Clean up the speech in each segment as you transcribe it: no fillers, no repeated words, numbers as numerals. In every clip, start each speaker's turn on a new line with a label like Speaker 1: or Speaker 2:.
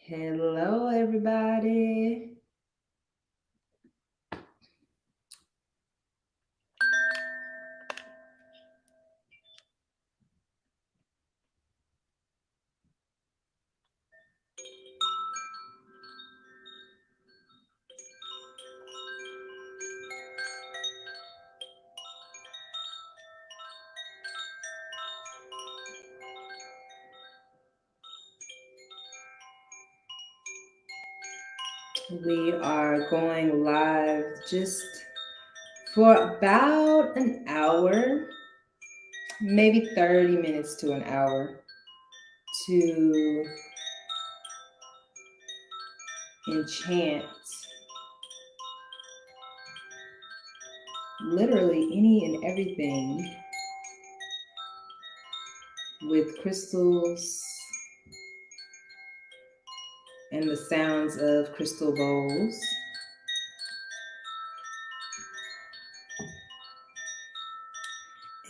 Speaker 1: Hello, everybody. We are going live just for about an hour, maybe 30 minutes to an hour, to enchant literally any and everything with crystals and the sounds of crystal bowls.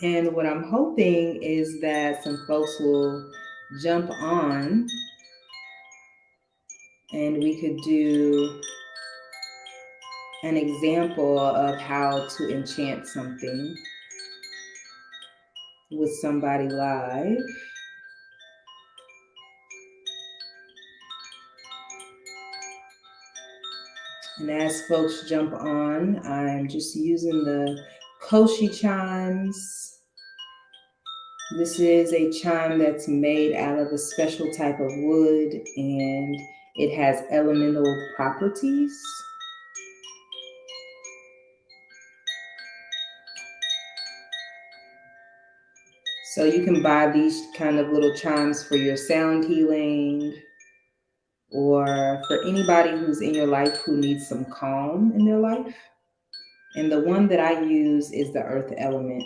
Speaker 1: And what I'm hoping is that some folks will jump on and we could do an example of how to enchant something with somebody live. And as folks jump on, I'm just using the Koshi chimes. This is a chime that's made out of a special type of wood, and it has elemental properties. So you can buy these kind of little chimes for your sound healing, or for anybody who's in your life who needs some calm in their life. And the one that I use is the earth element.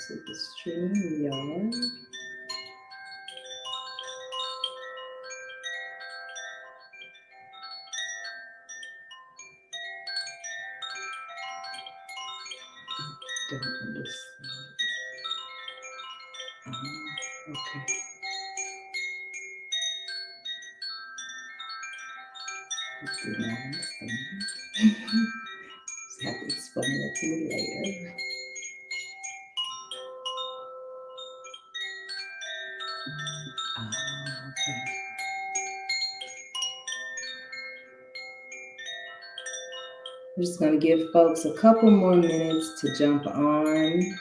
Speaker 1: To the stream yard. Don't understand. Okay. I do not understand. Just have to explain it to me later. Okay. We're just going to give folks a couple more minutes to jump on.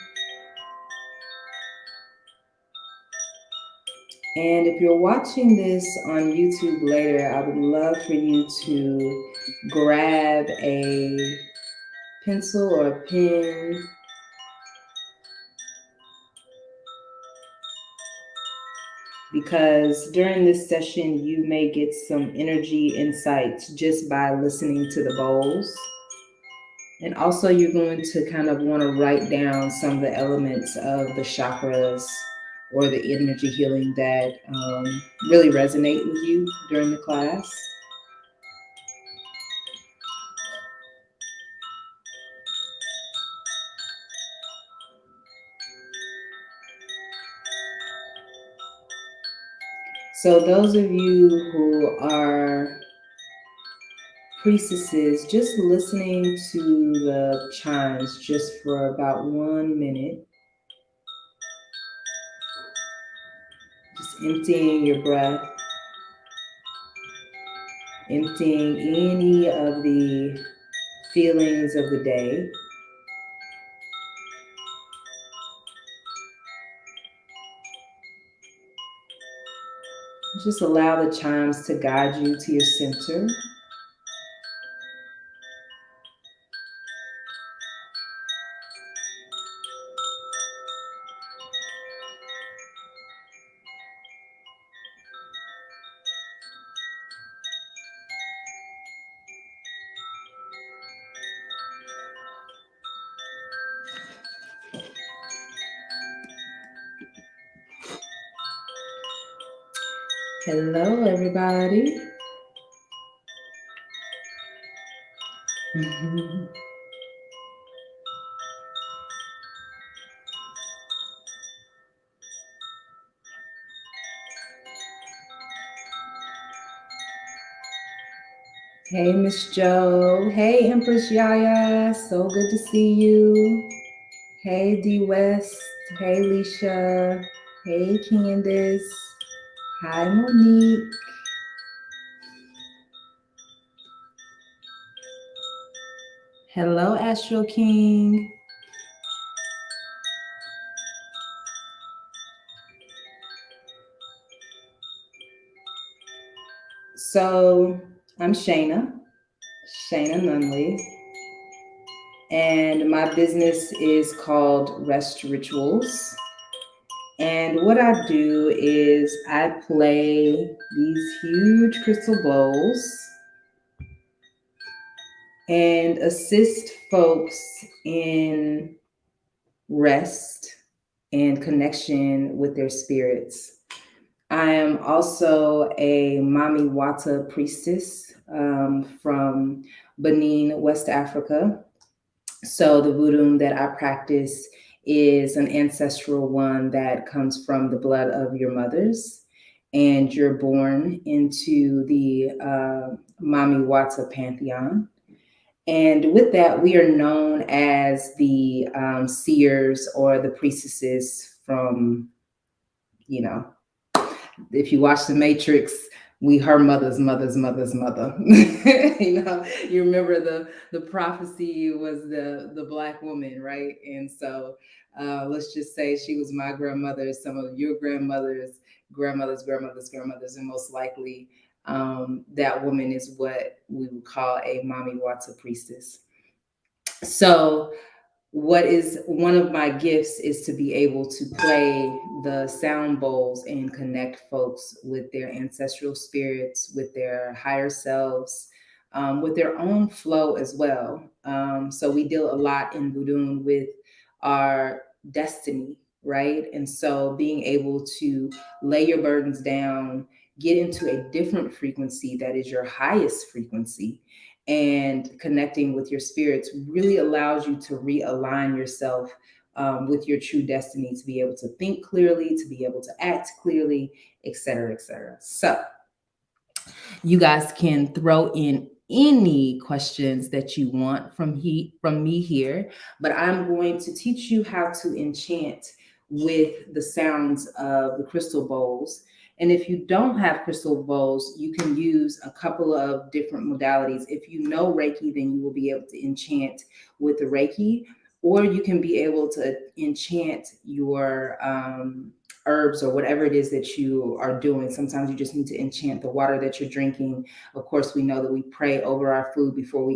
Speaker 1: And if you're watching this on YouTube later, I would love for you to grab a pencil or a pen. Because during this session, you may get some energy insights just by listening to the bowls. And also you're going to kind of want to write down some of the elements of the chakras or the energy healing that really resonate with you during the class. So those of you who are priestesses, just listening to the chimes just for about 1 minute. Just emptying your breath, emptying any of the feelings of the day. Just allow the chimes to guide you to your center. Hello, everybody. Hey, Miss Joe. Hey, Empress Yaya. So good to see you. Hey, D West. Hey, Leisha. Hey, Candace. Hi, Monique. Hello, Astro King. So, I'm Shana Nunley, and my business is called Rest Rituals. And what I do is I play these huge crystal bowls and assist folks in rest and connection with their spirits. I am also a Mami Wata priestess from Benin, West Africa. So the voodoo that I practice is an ancestral one that comes from the blood of your mothers. And you're born into the Mami Wata pantheon. And with that, we are known as the seers or the priestesses from, you know, if you watch The Matrix, we her mother's mother's mother's mother. You remember the prophecy was the black woman, right? And so let's just say she was my grandmother, some of your grandmothers, grandmothers, and most likely that woman is what we would call a Mami Wata priestess. So what is one of my gifts is to be able to play the sound bowls and connect folks with their ancestral spirits, with their higher selves, with their own flow as well. So we deal a lot in voodoo with our destiny, right? And so being able to lay your burdens down, get into a different frequency that is your highest frequency, and connecting with your spirits really allows you to realign yourself with your true destiny, to be able to think clearly, to be able to act clearly, etc., etc. So you guys can throw in any questions that you want from me here, but I'm going to teach you how to enchant with the sounds of the crystal bowls. And if you don't have crystal bowls, you can use a couple of different modalities. If you know Reiki, then you will be able to enchant with the Reiki, or you can be able to enchant your herbs or whatever it is that you are doing. Sometimes you just need to enchant the water that you're drinking. Of course, we know that we pray over our food before we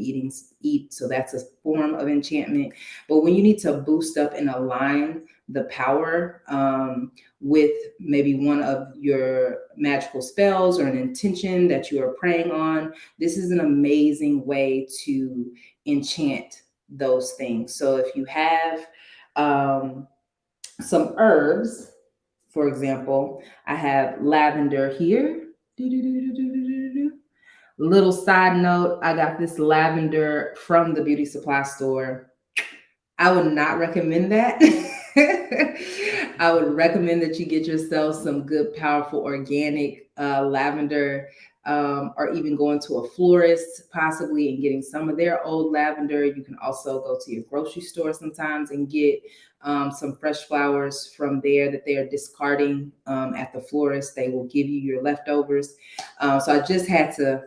Speaker 1: eat, so that's a form of enchantment. But when you need to boost up and align the power with maybe one of your magical spells or an intention that you are praying on, this is an amazing way to enchant those things. So if you have some herbs, for example, I have lavender here. Little side note, I got this lavender from the beauty supply store. I would not recommend that. I would recommend that you get yourself some good, powerful, organic lavender, or even going to a florist possibly and getting some of their old lavender. You can also go to your grocery store sometimes and get some fresh flowers from there that they are discarding at the florist. They will give you your leftovers. So I just had to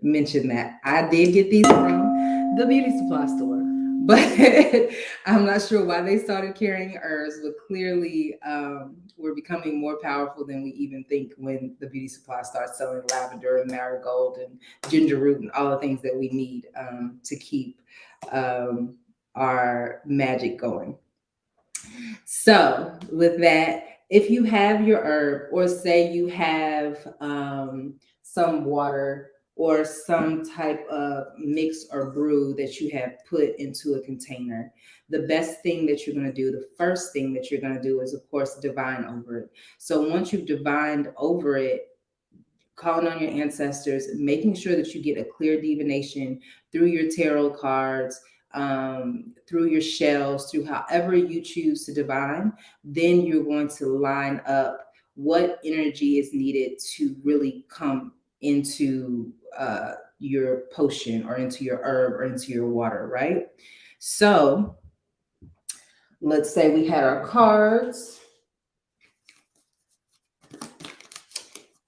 Speaker 1: mention that. I did get these from the beauty supply store, but I'm not sure why they started carrying herbs, but clearly we're becoming more powerful than we even think when the beauty supply starts selling lavender and marigold and ginger root and all the things that we need to keep our magic going. So with that, if you have your herb, or say you have some water or some type of mix or brew that you have put into a container, the best thing that you're going to do, the first thing that you're going to do is, of course, divine over it. So once you've divined over it, calling on your ancestors, making sure that you get a clear divination through your tarot cards, through your shells, through however you choose to divine, then you're going to line up what energy is needed to really come into your potion or into your herb or into your water, right? So let's say we had our cards.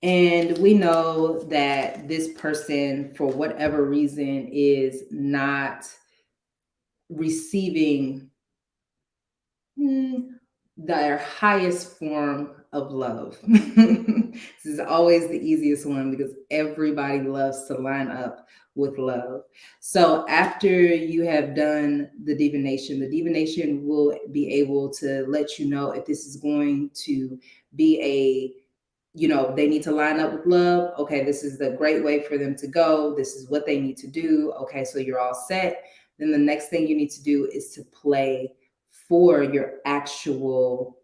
Speaker 1: And we know that this person, for whatever reason, is not receiving their highest form of love. This is always the easiest one because everybody loves to line up with love. So after you have done the divination will be able to let you know if this is going to be they need to line up with love. Okay, this is the great way for them to go. This is what they need to do. Okay, so you're all set. Then the next thing you need to do is to play for your actual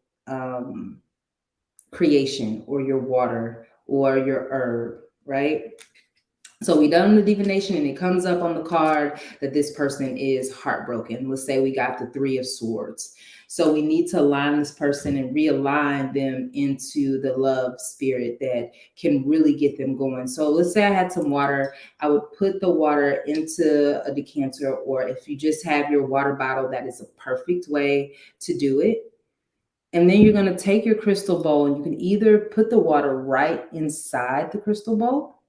Speaker 1: creation or your water or your herb, right? So we done the divination and it comes up on the card that this person is heartbroken. Let's say we got the 3 of Swords. So we need to align this person and realign them into the love spirit that can really get them going. So let's say I had some water. I would put the water into a decanter, or if you just have your water bottle, that is a perfect way to do it. And then you're going to take your crystal bowl and you can either put the water right inside the crystal bowl.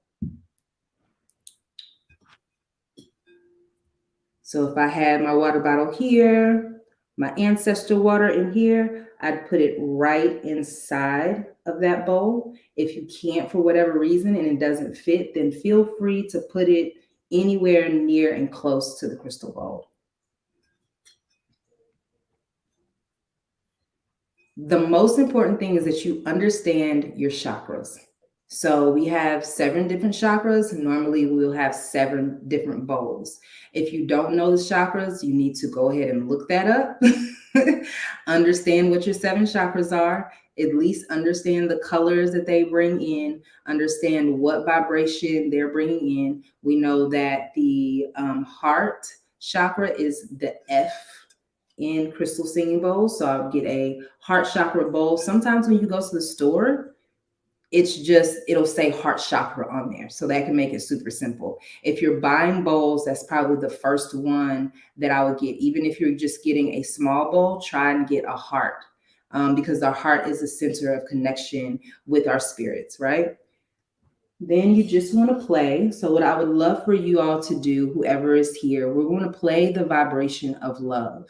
Speaker 1: So if I had my water bottle here, my ancestor water in here, I'd put it right inside of that bowl. If you can't for whatever reason and it doesn't fit, then feel free to put it anywhere near and close to the crystal bowl. The most important thing is that you understand your chakras. So we have 7 different chakras. Normally we'll have 7 different bowls. If you don't know the chakras, you need to go ahead and look that up. Understand what your 7 chakras are. At least understand the colors that they bring in. Understand what vibration they're bringing in. We know that the heart chakra is the F in crystal singing bowls. So I'll get a heart chakra bowl. Sometimes when you go to the store, it'll say heart chakra on there. So that can make it super simple. If you're buying bowls, that's probably the first one that I would get. Even if you're just getting a small bowl, try and get a heart because the heart is the center of connection with our spirits, right? Then you just want to play. So what I would love for you all to do, whoever is here, we're going to play the vibration of love.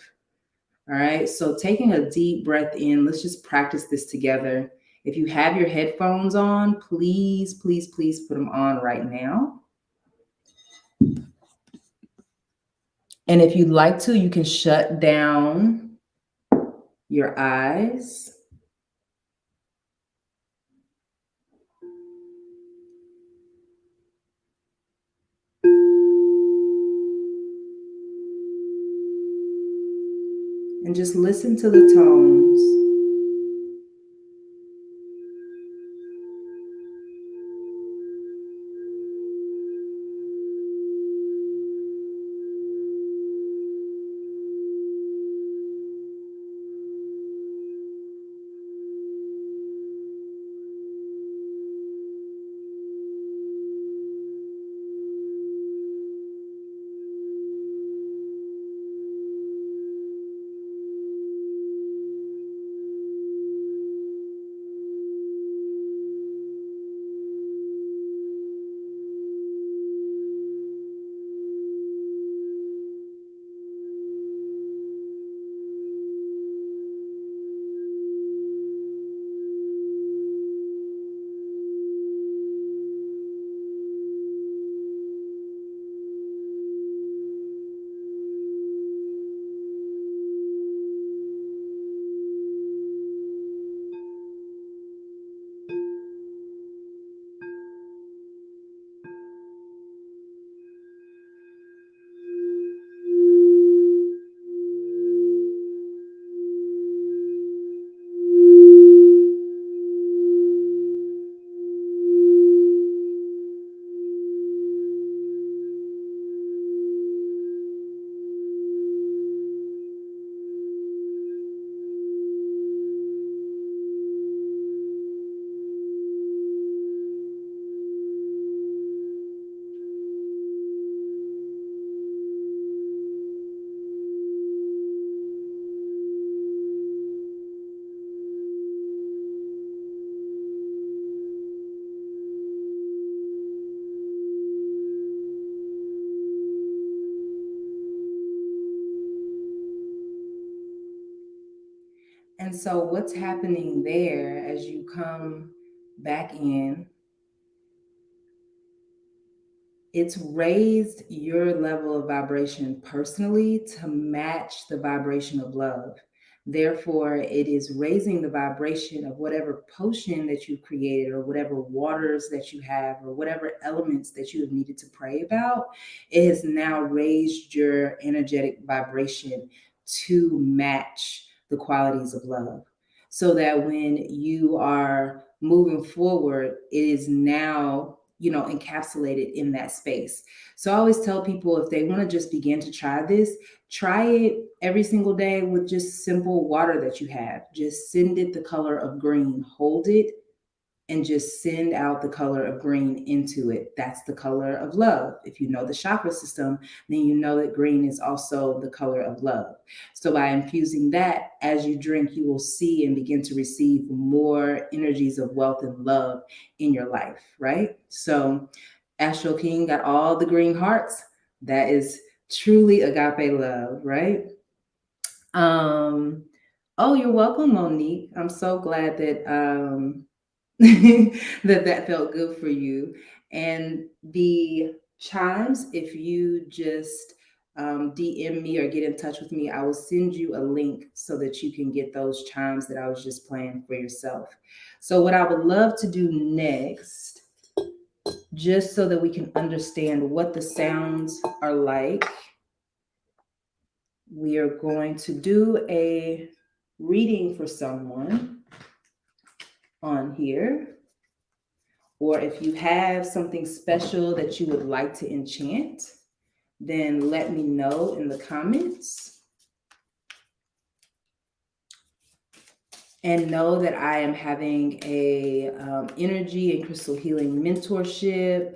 Speaker 1: All right. So taking a deep breath in, let's just practice this together. If you have your headphones on, please, please, please put them on right now. And if you'd like to, you can shut down your eyes. And just listen to the tones. And so what's happening there as you come back in, it's raised your level of vibration personally to match the vibration of love. Therefore, it is raising the vibration of whatever potion that you've created, or whatever waters that you have, or whatever elements that you have needed to pray about. It has now raised your energetic vibration to match the qualities of love. So that when you are moving forward, it is now, encapsulated in that space. So I always tell people, if they want to just begin to try this, try it every single day with just simple water that you have. Just send it the color of green, hold it, and just send out the color of green into it. That's the color of love. If you know the chakra system, then you know that green is also the color of love. So by infusing that as you drink, you will see and begin to receive more energies of wealth and love in your life, right? So Astro King got all the green hearts. That is truly agape love, right? Oh, you're welcome, Monique. I'm so glad that that felt good for you. And the chimes, if you just DM me or get in touch with me, I will send you a link so that you can get those chimes that I was just playing for yourself. So what I would love to do next, just so that we can understand what the sounds are like, we are going to do a reading for someone on here. Or if you have something special that you would like to enchant, then let me know in the comments. And know that I am having a energy and crystal healing mentorship.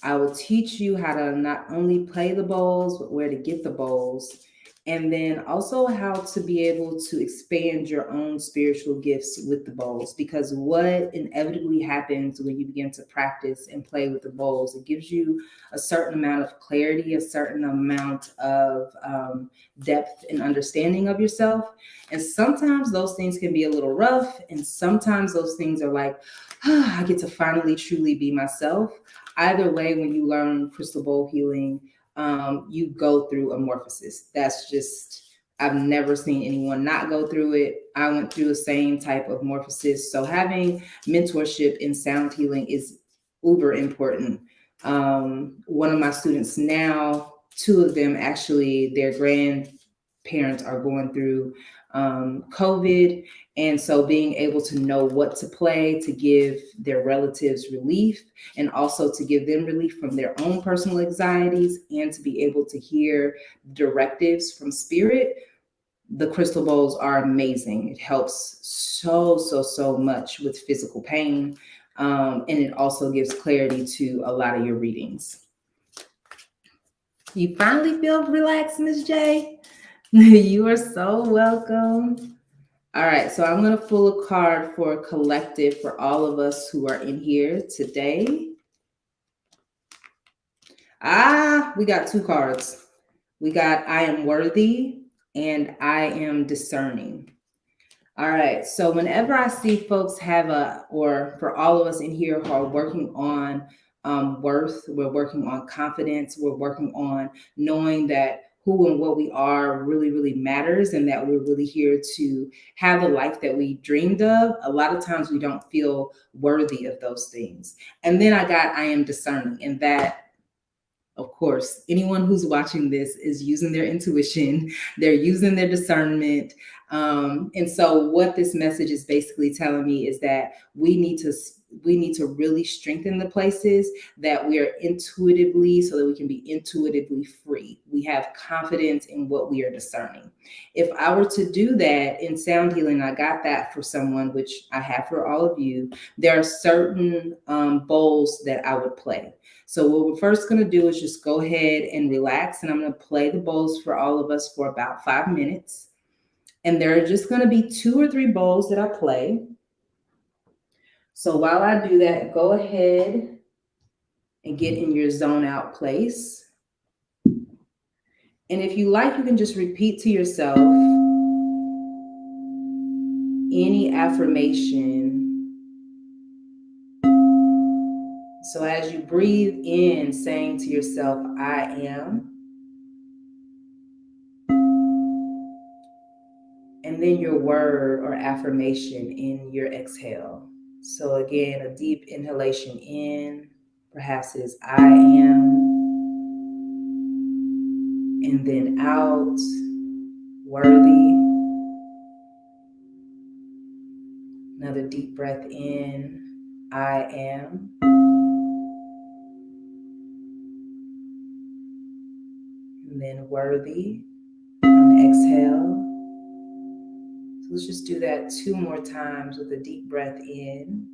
Speaker 1: I will teach you how to not only play the bowls, but where to get the bowls. And then also how to be able to expand your own spiritual gifts with the bowls. Because what inevitably happens when you begin to practice and play with the bowls, it gives you a certain amount of clarity, a certain amount of depth and understanding of yourself. And sometimes those things can be a little rough. And sometimes those things are like, I get to finally truly be myself. Either way, when you learn crystal bowl healing, you go through amorphosis. That's just, I've never seen anyone not go through it. I went through the same type of morphosis. So having mentorship in sound healing is uber important. One of my students now, two of them actually, their grandparents are going through COVID. And so being able to know what to play to give their relatives relief, and also to give them relief from their own personal anxieties, and to be able to hear directives from spirit, the crystal bowls are amazing. It helps so much with physical pain. And it also gives clarity to a lot of your readings. You finally feel relaxed, Miss J? You are so welcome. All right, so I'm going to pull a card for collective for all of us who are in here today. We got two cards. We got I am worthy and I am discerning. All right, so whenever I see folks have or for all of us in here who are working on worth, we're working on confidence, we're working on knowing that who and what we are really matters, and that we're really here to have the life that we dreamed of. A lot of times we don't feel worthy of those things. And then I got I am discerning, and that, of course, anyone who's watching this is using their intuition, they're using their discernment. And so what this message is basically telling me is that we need to really strengthen the places that we are intuitively, so that we can be intuitively free. We have confidence in what we are discerning. If I were to do that in sound healing, I got that for someone, which I have for all of you, there are certain bowls that I would play. So what we're first going to do is just go ahead and relax. And I'm going to play the bowls for all of us for about 5 minutes. And there are just going to be 2 or 3 bowls that I play. So while I do that, go ahead and get in your zone out place. And if you like, you can just repeat to yourself, any affirmation. So as you breathe in, saying to yourself, I am, and then your word or affirmation in your exhale. So again, a deep inhalation in, perhaps is I am, and then out, worthy. Another deep breath in, I am. And then worthy on the exhale. So let's just do that 2 more times with a deep breath in.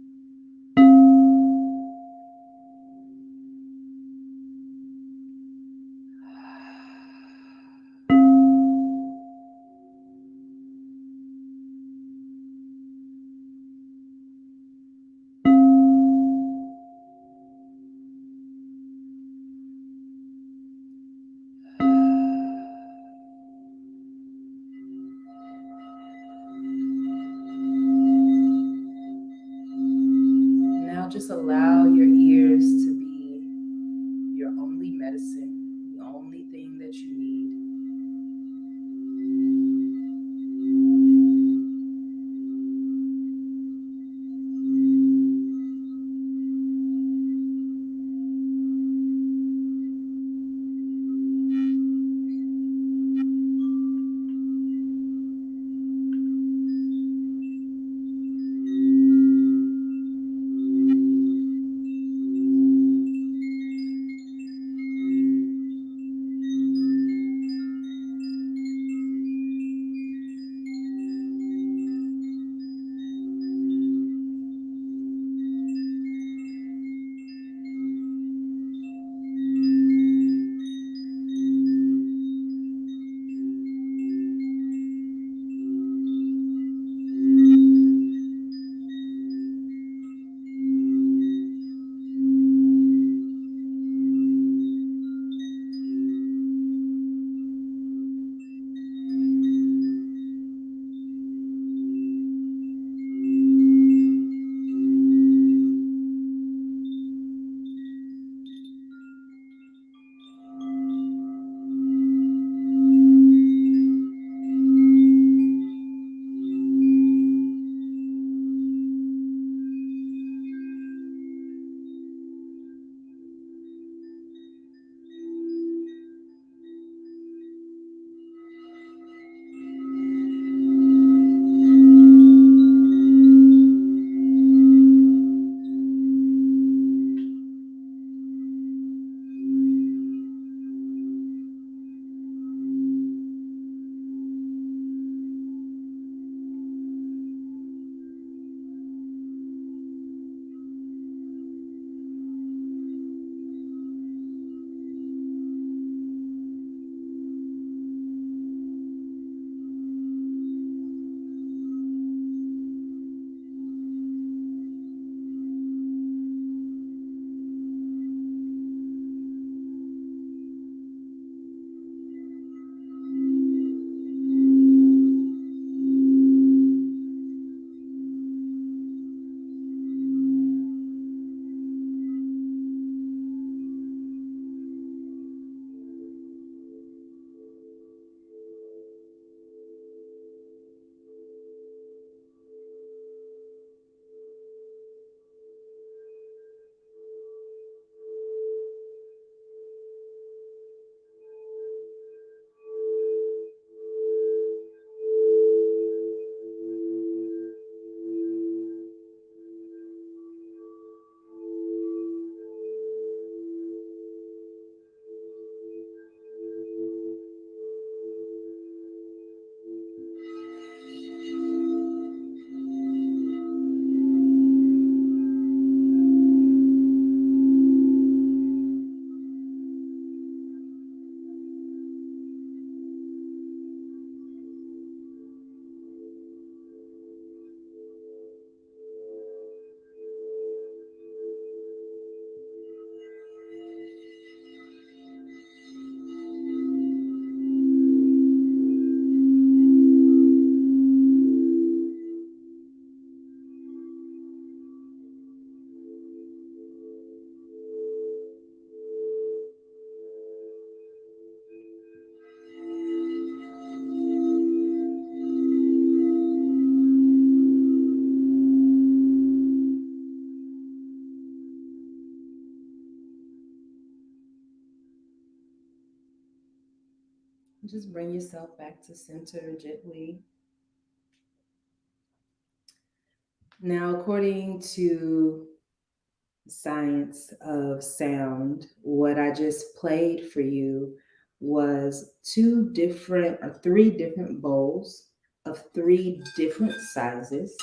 Speaker 1: Just bring yourself back to center gently. Now, according to science of sound, what I just played for you was two different or three different bowls of three different sizes,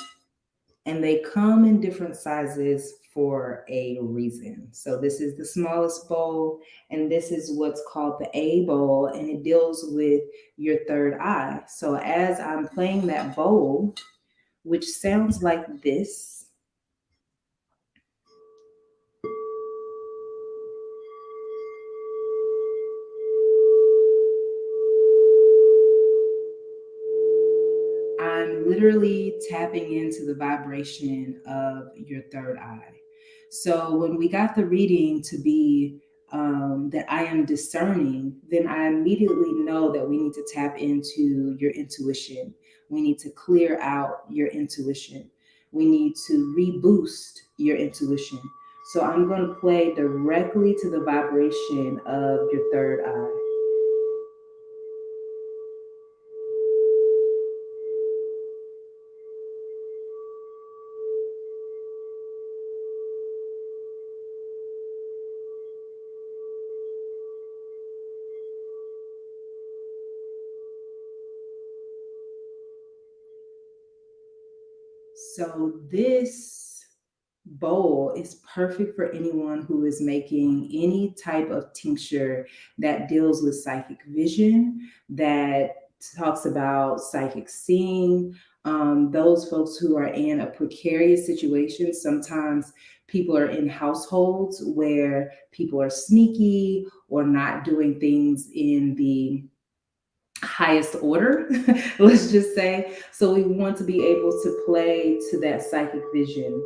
Speaker 1: and they come in different sizes for a reason. So this is the smallest bowl, and this is what's called the A bowl, and it deals with your third eye. So as I'm playing that bowl, which sounds like this, I'm literally tapping into the vibration of your third eye. So when we got the reading to be that I am discerning, then I immediately know that we need to tap into your intuition. We need to clear out your intuition. We need to reboost your intuition. So I'm going to play directly to the vibration of your third eye. So this bowl is perfect for anyone who is making any type of tincture that deals with psychic vision, that talks about psychic seeing. Those folks who are in a precarious situation, sometimes people are in households where people are sneaky or not doing things in the highest order, let's just say. So we want to be able to play to that psychic vision.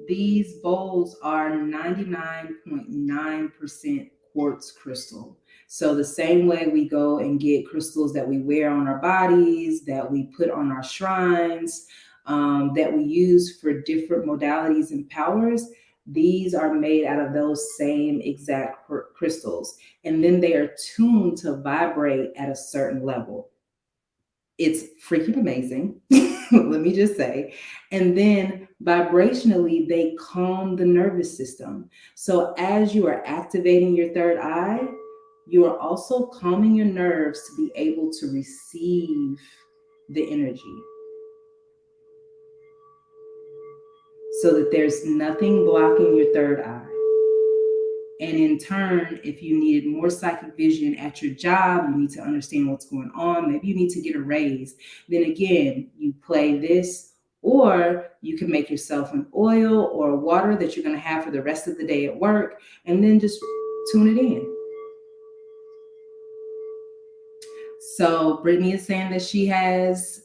Speaker 1: These bowls are 99.9% quartz crystal. So, the same way we go and get crystals that we wear on our bodies, that we put on our shrines, that we use for different modalities and powers, these are made out of those same exact crystals. And then they are tuned to vibrate at a certain level. It's freaking amazing. Let me just say. And then vibrationally, they calm the nervous system. So as you are activating your third eye, you are also calming your nerves to be able to receive the energy so that there's nothing blocking your third eye. And in turn, if you needed more psychic vision at your job, you need to understand what's going on. Maybe you need to get a raise. Then again, you play this, or you can make yourself an oil or water that you're going to have for the rest of the day at work, and then just tune it in. So Brittany is saying that she's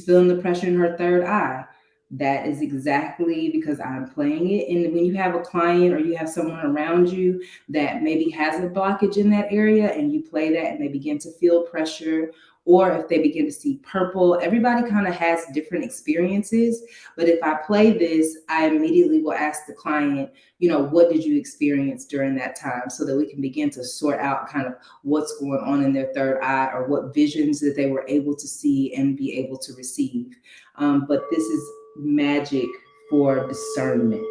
Speaker 1: feeling the pressure in her third eye. That is exactly because I'm playing it. And when you have a client or you have someone around you that maybe has a blockage in that area and you play that and they begin to feel pressure, or if they begin to see purple, everybody kind of has different experiences. But if I play this, I immediately will ask the client, what did you experience during that time, so that we can begin to sort out kind of what's going on in their third eye or what visions that they were able to see and be able to receive. But this is magic for discernment.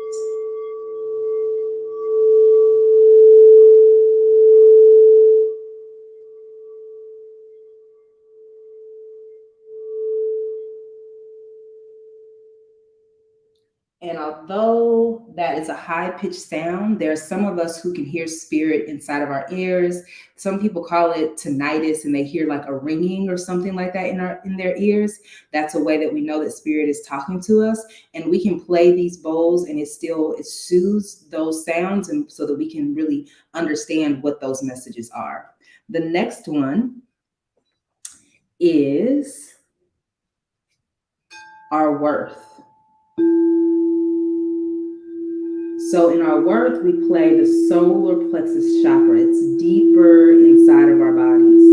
Speaker 1: And although that is a high pitched sound, there are some of us who can hear spirit inside of our ears. Some people call it tinnitus, and they hear like a ringing or something like that in their ears. That's a way that we know that spirit is talking to us. And we can play these bowls, and it soothes those sounds, and so that we can really understand what those messages are. The next one is our worth. So in our worth, we play the solar plexus chakra. It's deeper inside of our bodies.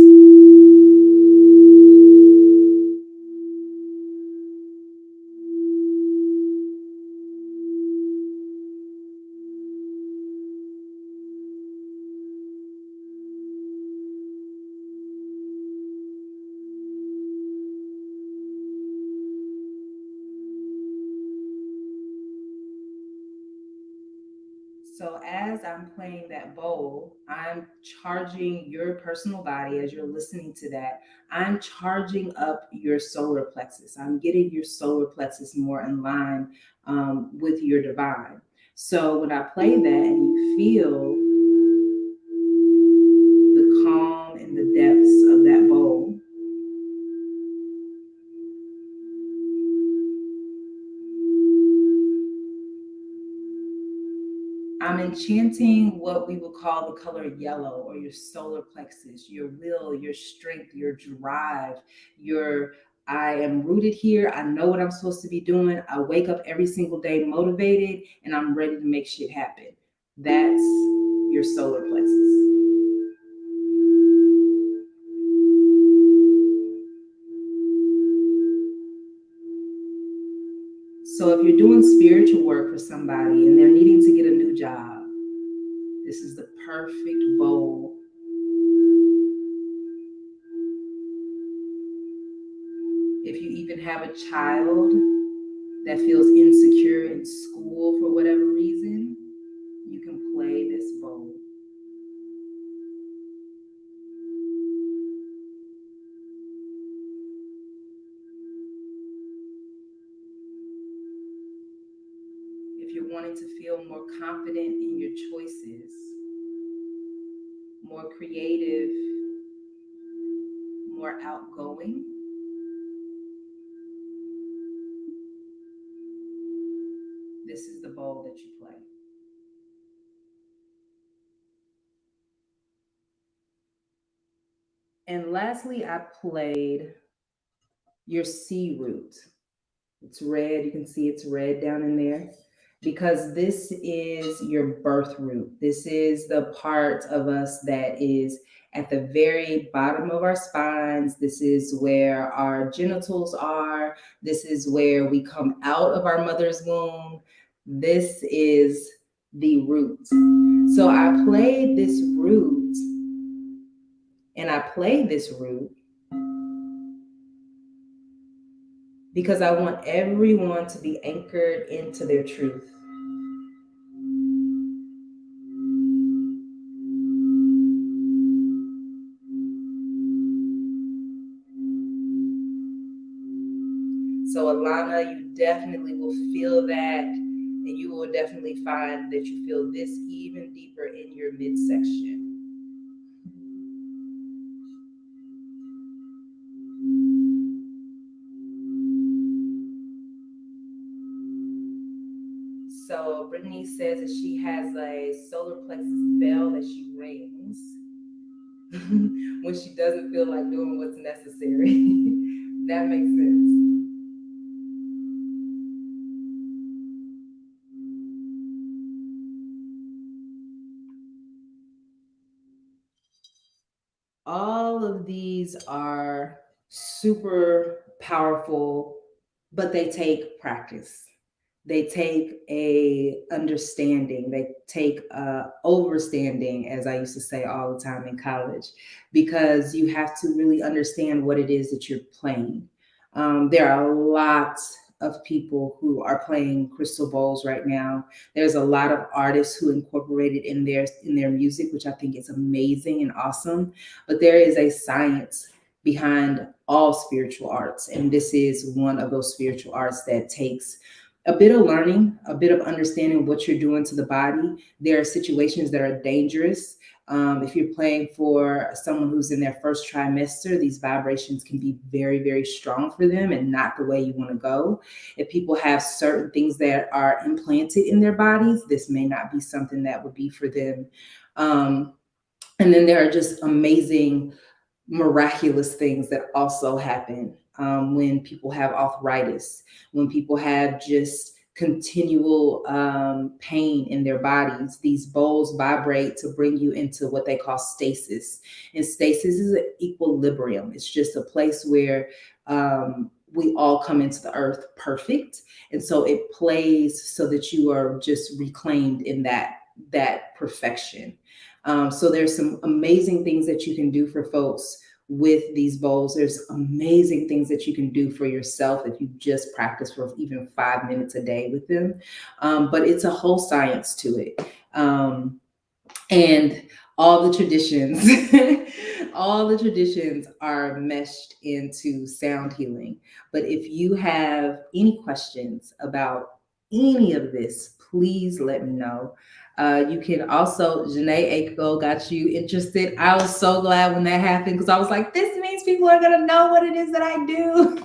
Speaker 1: So as I'm playing that bowl, I'm charging your personal body as you're listening to that. I'm charging up your solar plexus. I'm getting your solar plexus more in line with your divine. So when I play that and you feel the calm and the depths of that bowl, I'm enchanting what we would call the color yellow, or your solar plexus, your will, your strength, your drive, your I am rooted here. I know what I'm supposed to be doing. I wake up every single day motivated and I'm ready to make shit happen. That's your solar plexus. So if you're doing spiritual work for somebody and they're needing to get a new job, this is the perfect bowl. If you even have a child that feels insecure in school for whatever reason, you can play this bowl. If you're wanting to feel more confident in your choices, more creative, more outgoing, this is the bowl that you play. And lastly, I played your C root. It's red. You can see it's red down in there because this is your birth root. This is the part of us that is at the very bottom of our spines. This is where our genitals are. This is where we come out of our mother's womb. This is the root. So I played this root, and I played this root because I want everyone to be anchored into their truth. So Alana, you definitely will feel that, and you will definitely find that you feel this even deeper in your midsection. So Brittany says that she has a solar plexus bell that she rings when she doesn't feel like doing what's necessary. That makes sense. All of these are super powerful, but they take practice. They take a understanding. They take a overstanding, as I used to say all the time in college, because you have to really understand what it is that you're playing. There are lots of people who are playing crystal bowls right now. There's a lot of artists who incorporate it in their music, which I think is amazing and awesome. But there is a science behind all spiritual arts, and this is one of those spiritual arts that takes a bit of learning, a bit of understanding what you're doing to the body. There are situations that are dangerous. If you're playing for someone who's in their first trimester, these vibrations can be very, very strong for them and not the way you want to go. If people have certain things that are implanted in their bodies, this may not be something that would be for them. And then there are just amazing, miraculous things that also happen when people have arthritis, when people have just continual pain in their bodies. These bowls vibrate to bring you into what they call stasis. And stasis is an equilibrium. It's just a place where we all come into the earth perfect. And so it plays so that you are just reclaimed in that perfection. So there's some amazing things that you can do for folks with these bowls. There's amazing things that you can do for yourself if you just practice for even 5 minutes a day with them. But it's a whole science to it. And all the traditions, all the traditions are meshed into sound healing. But if you have any questions about any of this, please let me know. You can also, Janae Aiko got you interested. I was so glad when that happened because I was like, this means people are going to know what it is that I do.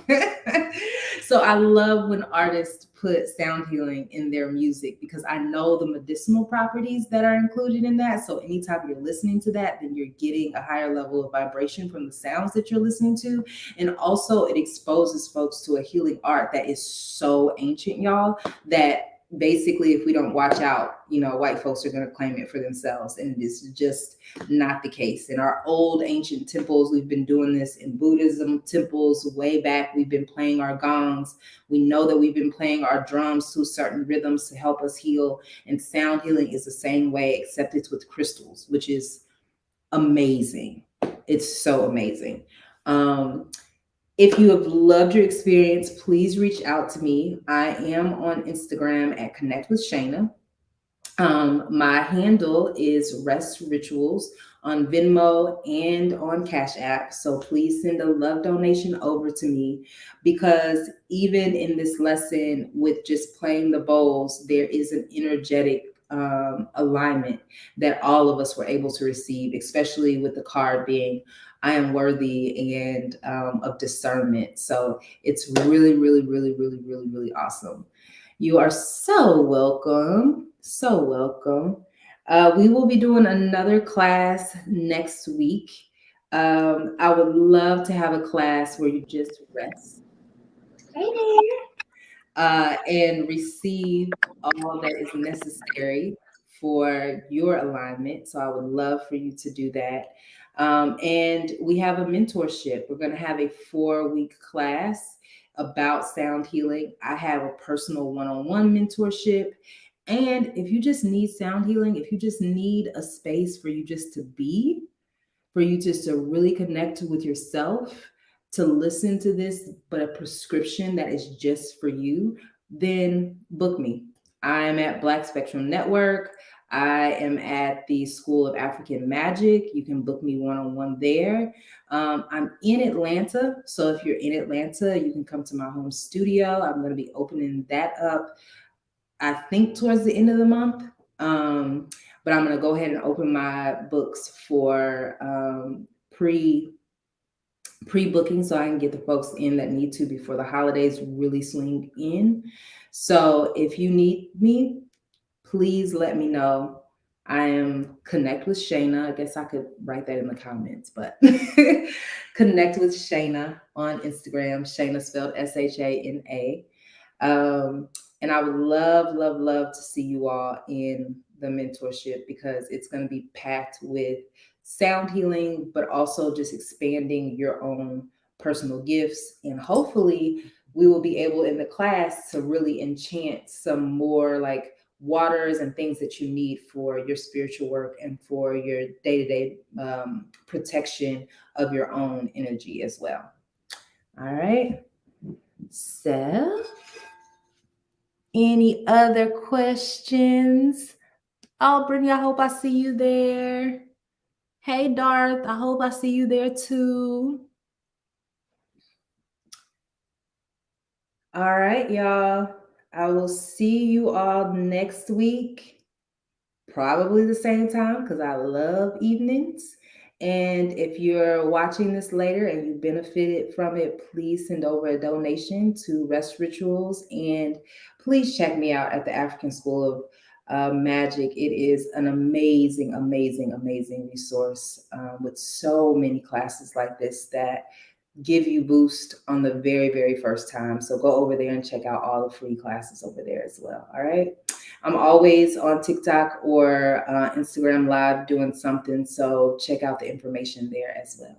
Speaker 1: So I love when artists put sound healing in their music because I know the medicinal properties that are included in that. So anytime you're listening to that, then you're getting a higher level of vibration from the sounds that you're listening to. And also it exposes folks to a healing art that is so ancient, y'all, that basically if we don't watch out, white folks are going to claim it for themselves. And it's just not the case. In our old ancient temples, we've been doing this. In Buddhism temples way back, we've been playing our gongs. We know that we've been playing our drums to certain rhythms to help us heal. And sound healing is the same way, except it's with crystals, which is amazing. It's so amazing. If you have loved your experience, please reach out to me. I am on Instagram at Connect with Shana. My handle is Rest Rituals on Venmo and on Cash App. So please send a love donation over to me, because even in this lesson with just playing the bowls, there is an energetic alignment that all of us were able to receive, especially with the card being I am worthy and of discernment. So it's really, really, really, really, really, really awesome. You are so welcome. So welcome. We will be doing another class next week. I would love to have a class where you just rest. Hey there. And receive all that is necessary for your alignment. So I would love for you to do that. And we have a mentorship. We're going to have a 4-week class about sound healing. I have a personal one-on-one mentorship. And if you just need sound healing, if you just need a space for you just to be, for you just to really connect with yourself, to listen to this, but a prescription that is just for you, then book me. I'm at Black Spectrum Network. I am at the School of African Magic. You can book me one-on-one there. I'm in Atlanta. So if you're in Atlanta, you can come to my home studio. I'm going to be opening that up, I think, towards the end of the month. But I'm going to go ahead and open my books for pre-booking so I can get the folks in that need to before the holidays really swing in. So if you need me, please let me know. I am Connect with Shana. I guess I could write that in the comments, but Connect with Shana on Instagram. Shana spelled Shana. And I would love, love, love to see you all in the mentorship, because it's going to be packed with sound healing, but also just expanding your own personal gifts. And hopefully we will be able in the class to really enchant some more like waters and things that you need for your spiritual work and for your day-to-day protection of your own energy as well. All right. So, any other questions? Oh, Brittany, I hope I see you there. Hey, Darth, I hope I see you there too. All right, y'all. I will see you all next week, probably the same time, because I love evenings. And if you're watching this later and you benefited from it, please send over a donation to Rest Rituals. And please check me out at the African School of Magic. It is an amazing, amazing, amazing resource with so many classes like this that give you boost on the very, very first time. So go over there and check out all the free classes over there as well. All right. I'm always on TikTok or Instagram Live doing something. So check out the information there as well.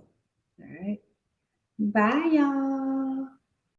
Speaker 1: All right. Bye, y'all.